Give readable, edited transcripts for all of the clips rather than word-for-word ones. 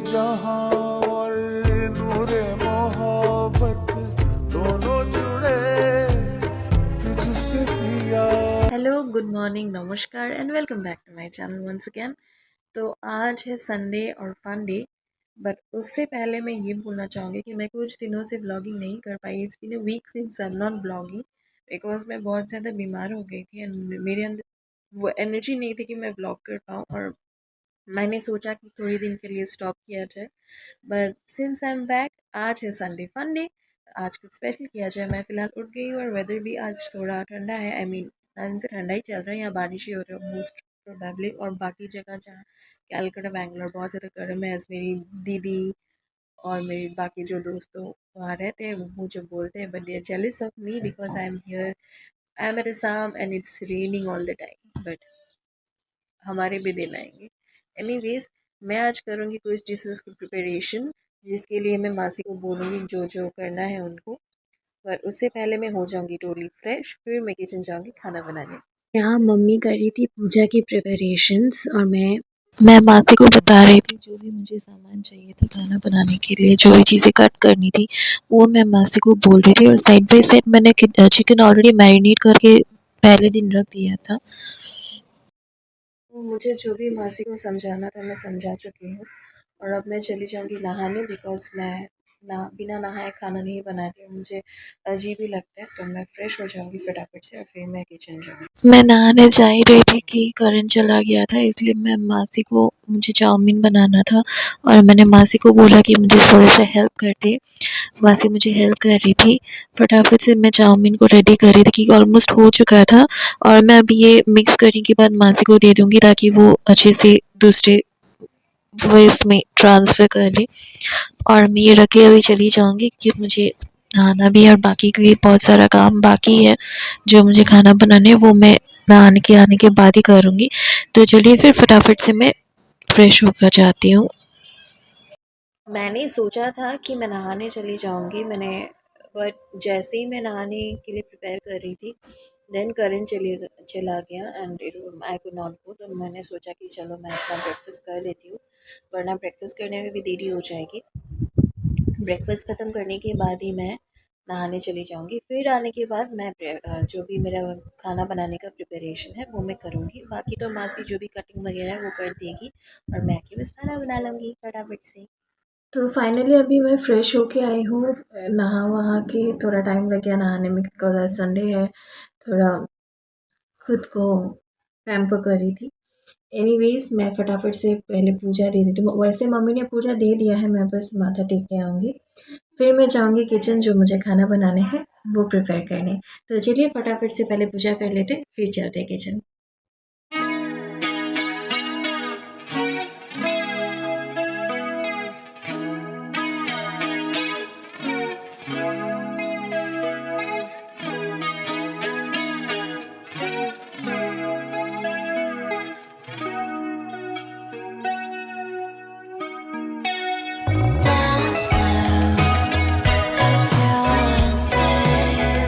जहां और नूरे मोहब्बत दोनों जुड़े तुझसे पिया। हेलो, गुड मॉर्निंग, नमस्कार and welcome back to my channel once again. तो आज है संडे और फन डे। बट उससे पहले मैं ये बोलना चाहूँगी कि मैं कुछ दिनों से व्लॉगिंग नहीं कर पाई। It's been a week since I am not vlogging because मैं बहुत ज़्यादा बीमार हो गई थी एंड मेरे अंदर वो एनर्जी नहीं थी कि मैं व्लॉग कर पाऊँ। और मैंने सोचा कि थोड़ी दिन के लिए स्टॉप किया जाए, but since I am back, आज है संडे फन डे। आज कुछ स्पेशल किया जाए। मैं फ़िलहाल उठ गई हूँ और वेदर भी आज थोड़ा ठंडा है। आई मीन दिन से ठंडा ही चल रहा है, यहाँ बारिश ही हो रही है मोस्ट प्रोबेबली। और बाकी जगह जहाँ कैलकाटा बैंगलोर बहुत ज़्यादा गर्म है। एज मेरी दीदी और मेरी बाकी जो दोस्तों वहाँ रहते हैं वो मुझे बोलते हैं, but they are jealous of me because I am here, I am at Assam and it's raining all the time. But हमारे भी दिन आएंगे। एनीवेज, मैं आज करूँगी कुछ डिशेस की प्रिपरेशन, जिसके लिए मैं मासी को बोलूँगी जो जो करना है उनको। पर उससे पहले मैं हो जाऊँगी टोटली फ्रेश, फिर मैं किचन जाऊँगी खाना बनाने। यहाँ मम्मी कर रही थी पूजा की प्रिपरेशंस और मैं मासी को बता रही थी जो भी मुझे सामान चाहिए था खाना बनाने के लिए, जो भी चीज़ें कट करनी थी वो मैं मासी को बोल रही थी। और साइड बाय साइड मैंने चिकन ऑलरेडी मैरिनेट करके पहले दिन रख दिया था। मुझे जो भी मासी को समझाना था मैं समझा चुकी हूँ। और अब मैं चली जाऊँगी नहाने बिकॉज मैं ना बिना नहाए खाना नहीं बनाती हूँ, मुझे अजीब ही लगता है। तो मैं फ्रेश हो जाऊँगी फटाफट से और फिर मैं किचन जाऊँगी। मैं नहाने जा ही रही थी कि करंट चला गया था, इसलिए मैं मासी को मुझे चाउमीन बनाना था और मैंने मासी को बोला कि मुझे थोड़ा सा हेल्प कर दे। मासी मुझे हेल्प कर रही थी। फटाफट से मैं चाउमीन को रेडी कर रही थी कि ऑलमोस्ट हो चुका था। और मैं अभी ये मिक्स करने के बाद मासी को दे दूँगी ताकि वो अच्छे से दूसरे वॉइस में ट्रांसफ़र कर ले। और मैं ये रख के अभी चली जाऊँगी क्योंकि मुझे नहाना भी है और बाकी भी बहुत सारा काम बाकी है जो मुझे खाना बनाने है, वो मैं नहाने के आने के बाद ही करूँगी। तो चलिए फिर फटाफट से मैं फ्रेश होकर जाती हूँ। मैंने सोचा था कि मैं नहाने चली जाऊंगी, बट जैसे ही मैं नहाने के लिए प्रिपेयर कर रही थी देन करंट चला गया and I could not go. तो मैंने सोचा कि चलो मैं अपना ब्रेकफास्ट कर लेती हूँ, वरना ब्रेकफास्ट करने में भी देरी हो जाएगी। ब्रेकफास्ट ख़त्म करने के बाद ही मैं नहाने चली जाऊंगी। फिर आने के बाद मैं जो भी मेरा खाना बनाने का प्रिपरेशन है वो मैं करूँगी। बाकी तो मासी जो भी कटिंग वगैरह है वो कर देगी और मैं आके बस खाना बना लूँगी फटाफट से। तो फाइनली अभी मैं फ़्रेश होके आई हूँ, नहा वहा के। थोड़ा टाइम लग गया नहाने में बिकॉज़ आज संडे है, थोड़ा खुद को पैम्पर कर रही थी। एनीवेज़, मैं फटाफट से पहले पूजा दे देती हूँ। वैसे मम्मी ने पूजा दे दिया है, मैं बस माथा टेक के आऊँगी। फिर मैं जाऊँगी किचन, जो मुझे खाना बनाने हैं वो प्रिपेयर करने। तो चलिए फटाफट से पहले पूजा कर लेते हैं, फिर चलते हैं किचन।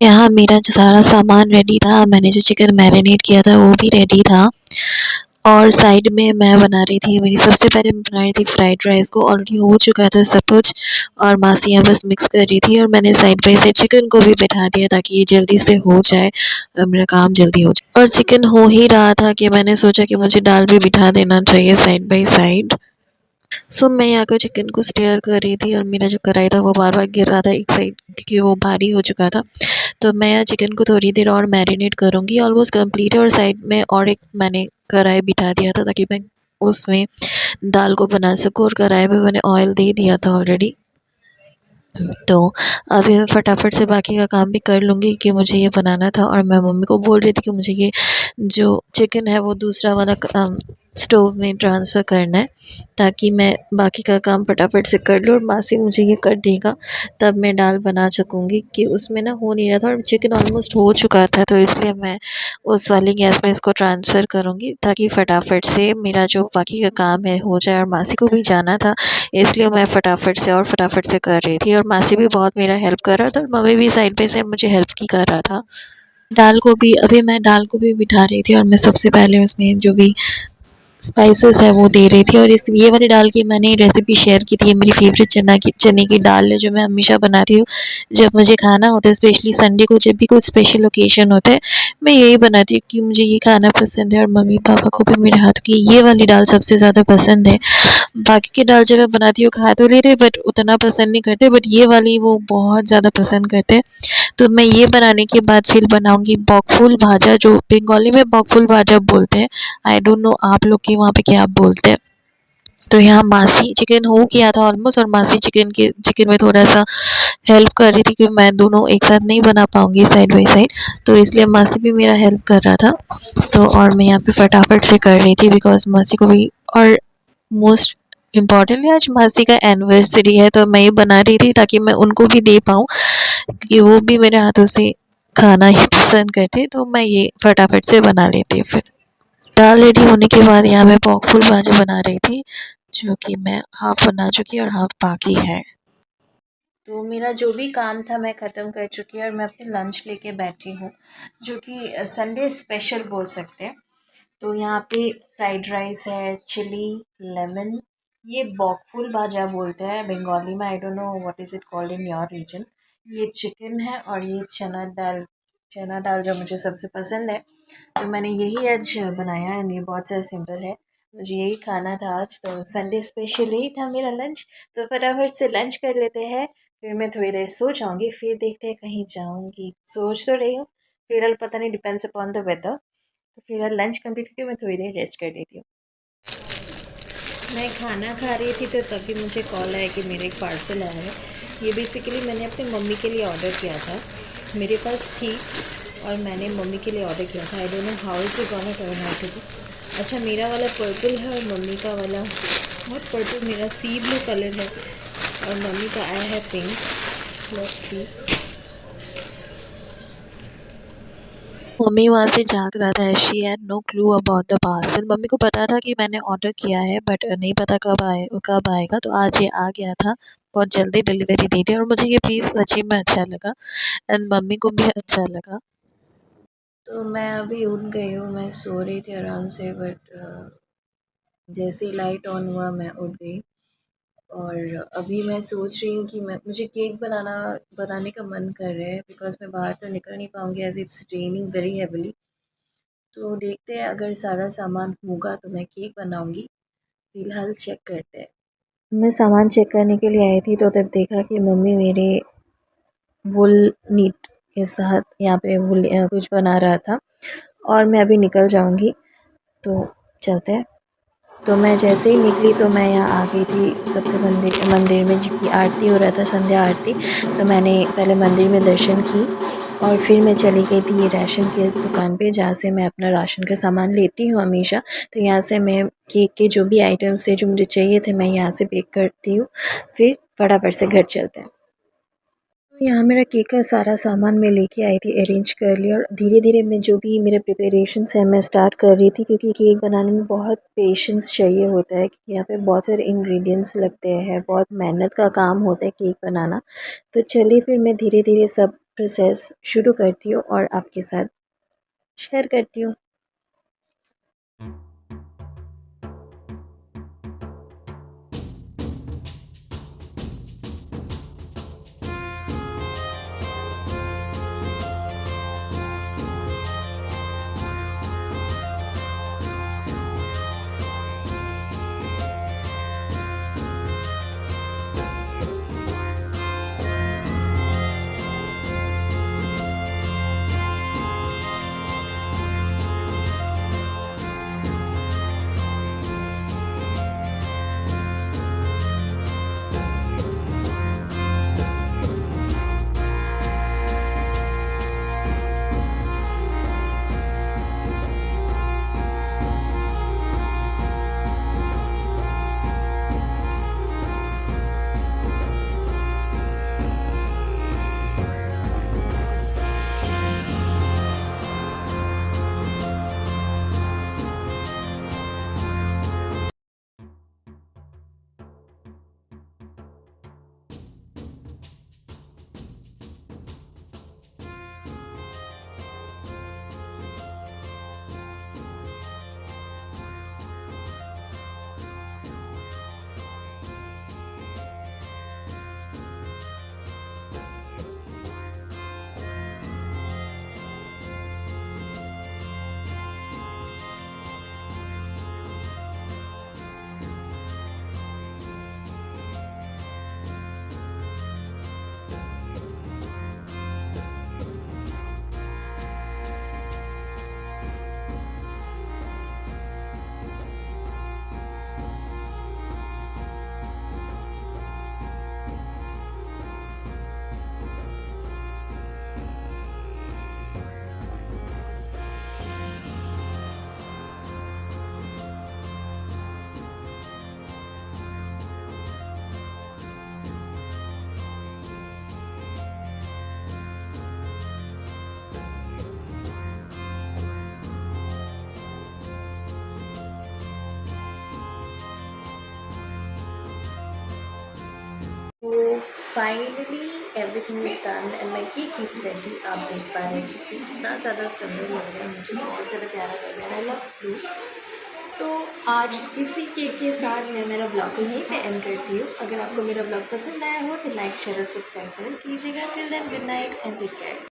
यहाँ मेरा जो सारा सामान रेडी था, मैंने जो चिकन मैरिनेट किया था वो भी रेडी था। और साइड में मैं बना रही थी, मेरी सबसे पहले मैं बना रही थी फ्राइड राइस को, ऑलरेडी हो चुका था सब कुछ। और मासी यहाँ बस मिक्स कर रही थी और मैंने साइड बाय साइड चिकन को भी बैठा दिया ताकि ये जल्दी से हो जाए, मेरा काम जल्दी हो जाए। और चिकन हो ही रहा था कि मैंने सोचा कि मुझे दाल भी बिठा देना चाहिए साइड बाय साइड। सो मैं यहाँ को चिकन को स्टेयर कर रही थी और मेरा जो कढ़ाई था वो बार-बार गिर रहा था एक साइड क्योंकि वो भारी हो चुका था। तो मैं यहाँ चिकन को थोड़ी देर और मैरिनेट करूँगी, ऑलमोस्ट कंप्लीट है। और साइड में और एक मैंने कढ़ाई बिठा दिया था ताकि मैं उसमें दाल को बना सकूँ। और कढ़ाई में मैंने ऑयल दे दिया था ऑलरेडी। तो अभी मैं फटाफट से बाकी का काम भी कर लूँगी कि मुझे ये बनाना था। और मैं मम्मी को बोल रही थी कि मुझे ये जो चिकन है वो दूसरा वाला स्टोव में ट्रांसफ़र करना है ताकि मैं बाकी का काम फटाफट से कर लूँ और मासी मुझे ये कर देगा, तब मैं दाल बना सकूँगी। कि उसमें ना हो नहीं रहा था और चिकन ऑलमोस्ट हो चुका था, तो इसलिए मैं उस वाली गैस में इसको ट्रांसफ़र करूँगी ताकि फटाफट से मेरा जो बाकी का काम है हो जाए। और मासी को भी जाना था, इसलिए मैं फटाफट से कर रही थी और मासी भी बहुत मेरा हेल्प कर रहा था और मम्मी भी साइड बाय साइड मुझे हेल्प ही कर रहा था। मैं दाल को भी बिठा रही थी और मैं सबसे पहले उसमें जो भी स्पाइसेस है वो दे रही थी। और इस ये वाली दाल की मैंने रेसिपी शेयर की थी। ये मेरी फेवरेट चने की दाल है जो मैं हमेशा बनाती हूँ जब मुझे खाना होता है, स्पेशली संडे को जब भी कोई स्पेशल ओकेजन होता है मैं यही बनाती हूँ कि मुझे ये खाना पसंद है। और मम्मी पापा को भी मेरे हाथ की ये वाली दाल सबसे ज़्यादा पसंद है। बाकी की दाल जब मैं बनाती हूँ खा तो लेते बट उतना पसंद नहीं करते, बट ये वाली वो बहुत ज़्यादा पसंद करते। तो मैं ये बनाने के बाद फिर बनाऊंगी बॉकफुल भाजा, जो बंगाली में बॉकफुल भाजा बोलते हैं। आई डोंट नो आप लोग के वहाँ पे क्या आप बोलते हैं। तो यहाँ मासी चिकन हो गया था ऑलमोस्ट, और मासी चिकन में थोड़ा सा हेल्प कर रही थी क्योंकि मैं दोनों एक साथ नहीं बना पाऊंगी साइड बाई साइड, तो इसलिए मासी भी मेरा हेल्प कर रहा था। तो और मैं यहाँ पे फटाफट से कर रही थी बिकॉज मासी को भी, और मोस्ट इम्पॉर्टेंटली आज मासी का एनिवर्सरी है तो मैं ये बना रही थी ताकि मैं उनको भी दे पाऊँ कि वो भी मेरे हाथों से खाना ही पसंद करते। तो मैं ये फटाफट से बना लेती हूँ। फिर दाल रेडी होने के बाद यहाँ मैं पॉकफुल भाजी बना रही थी जो कि मैं हाफ बना चुकी और हाफ बाकी है। तो मेरा जो भी काम था मैं ख़त्म कर चुकी हूँ और मैं अपने लंच लेके बैठी हूँ, जो कि संडे स्पेशल बोल सकते हैं। तो यहाँ पे फ्राइड राइस है, चिली, लेमन, ये बॉकफुल भाजा बोलते हैं बंगाली में, I don't know what is it called in your region. ये चिकन है और ये चना दाल जो मुझे सबसे पसंद है। तो मैंने यही आज बनाया है, ये बहुत ज़्यादा सिंपल है, मुझे यही खाना था आज। तो संडे स्पेशल यही था मेरा लंच। तो फटाफट से लंच कर लेते हैं, फिर मैं थोड़ी देर सो जाऊँगी, फिर देखते हैं कहीं जाऊँगी, सोच तो रही हूँ। फिलहाल पता नहीं, डिपेंड्स अपॉन द वेदर। तो फिलहाल लंच कंप्लीट करके मैं थोड़ी देर रेस्ट कर लेती हूँ। मैं खाना खा रही थी तो तभी मुझे कॉल आया कि मेरा एक पार्सल आया है। ये बेसिकली मैंने अपनी मम्मी के लिए ऑर्डर किया था, मेरे पास थी और मैंने मम्मी के लिए ऑर्डर किया था। I don't know how is it gonna turn out to be. अच्छा, मेरा वाला पर्पल है और मम्मी का वाला बहुत पर्पल, मेरा सी ब्लू कलर है और मम्मी का आया है पिंक। Let's see. मम्मी वहाँ से झाँक रहा था, she had no clue about the parcel. Mummy को पता था कि मैंने ऑर्डर किया है बट नहीं पता कब आएगा, तो आज ये आ गया था। बहुत जल्दी डिलीवरी दे दी और मुझे ये पीस सच्ची में अच्छा लगा एंड मम्मी को भी अच्छा लगा। तो मैं अभी उठ गई हूँ, मैं सो रही थी आराम से, बट जैसे ही लाइट ऑन हुआ मैं उठ गई। और अभी मैं सोच रही हूँ कि मुझे केक बनाने का मन कर रहा है, बिकॉज़ मैं बाहर तो निकल नहीं पाऊँगी as it's raining very heavily. तो देखते हैं, अगर सारा सामान होगा तो मैं केक बनाऊँगी। फ़िलहाल चेक करते हैं। मैं सामान चेक करने के लिए आई थी तो तब देखा कि मम्मी मेरे वुल नीट के साथ यहाँ पे कुछ बना रहा था और मैं अभी निकल जाऊँगी, तो चलते हैं। तो मैं जैसे ही निकली तो मैं यहाँ आ गई थी सबसे मंदिर में, क्योंकि आरती हो रहा था, संध्या आरती। तो मैंने पहले मंदिर में दर्शन की और फिर मैं चली गई थी ये राशन की दुकान पे, जहाँ से मैं अपना राशन का सामान लेती हूँ हमेशा। तो यहाँ से मैं केक के जो भी आइटम्स थे जो मुझे चाहिए थे मैं यहाँ से पिक करती हूँ, फिर फटाफट से घर चलते हैं। तो यहाँ मेरा केक का सारा सामान मैं लेके आई थी, अरेंज कर लिया और धीरे धीरे मैं जो भी मेरे प्रिपरेशंस है मैं स्टार्ट कर रही थी, क्योंकि केक बनाने में बहुत पेशेंस चाहिए होता है, क्योंकि यहाँ पे बहुत सारे इंग्रेडिएंट्स लगते हैं, बहुत मेहनत का काम होता है केक बनाना। तो चलिए फिर मैं धीरे धीरे सब प्रोसेस शुरू करती हूँ और आपके साथ शेयर करती हूँ। Finally everything is done and my cake is ready. आप देख पा रहे हैं कि कितना ज़्यादा सुंदर लग रहा है, मुझे बहुत ज़्यादा प्यारा लग रहा है। I love blue. तो आज इसी केक के साथ मैं मेरा ब्लॉग यहीं पे एंड करती हूँ। अगर आपको मेरा ब्लॉग पसंद आया हो तो लाइक शेयर और सब्सक्राइब ज़रूर कीजिएगा। Till then good night and take care.